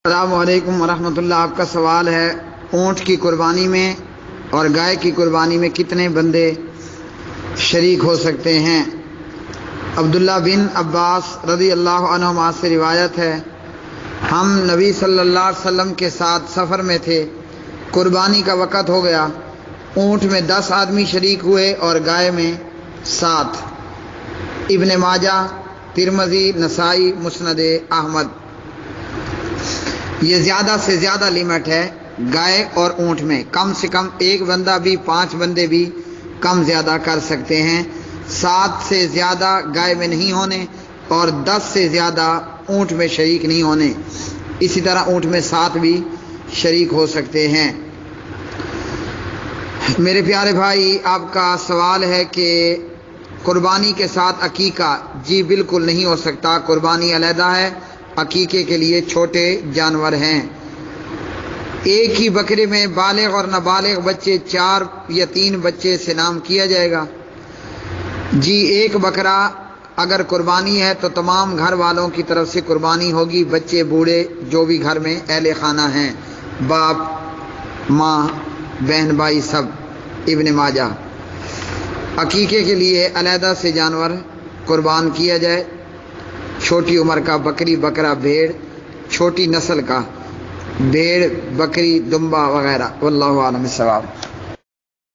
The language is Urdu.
السلام علیکم ورحمۃ اللہ۔ آپ کا سوال ہے اونٹ کی قربانی میں اور گائے کی قربانی میں کتنے بندے شریک ہو سکتے ہیں؟ عبداللہ بن عباس رضی اللہ عنہما سے روایت ہے، ہم نبی صلی اللہ علیہ وسلم کے ساتھ سفر میں تھے، قربانی کا وقت ہو گیا، اونٹ میں 10 آدمی شریک ہوئے اور گائے میں 7۔ ابن ماجہ، ترمذی، نسائی، مسند احمد۔ یہ زیادہ سے زیادہ لیمٹ ہے گائے اور اونٹ میں، کم سے کم ایک بندہ بھی 5 بندے بھی کم زیادہ کر سکتے ہیں، 7 سے زیادہ گائے میں نہیں ہونے اور 10 سے زیادہ اونٹ میں شریک نہیں ہونے۔ اسی طرح اونٹ میں 7 بھی شریک ہو سکتے ہیں۔ میرے پیارے بھائی، آپ کا سوال ہے کہ قربانی کے ساتھ عقیقہ، جی بالکل نہیں ہو سکتا، قربانی علیحدہ ہے، عقیقے کے لیے چھوٹے جانور ہیں۔ ایک ہی بکرے میں بالغ اور نابالغ بچے 4 یا 3 بچے سے نام کیا جائے گا؟ جی، ایک بکرا اگر قربانی ہے تو تمام گھر والوں کی طرف سے قربانی ہوگی، بچے بوڑھے جو بھی گھر میں اہل خانہ ہیں، باپ ماں بہن بھائی سب۔ ابن ماجہ۔ عقیقے کے لیے علیحدہ سے جانور قربان کیا جائے، چھوٹی عمر کا بکری، بکرا، بھیڑ، چھوٹی نسل کا بھیڑ، بکری، دمبا وغیرہ۔ واللہ اعلم بالصواب۔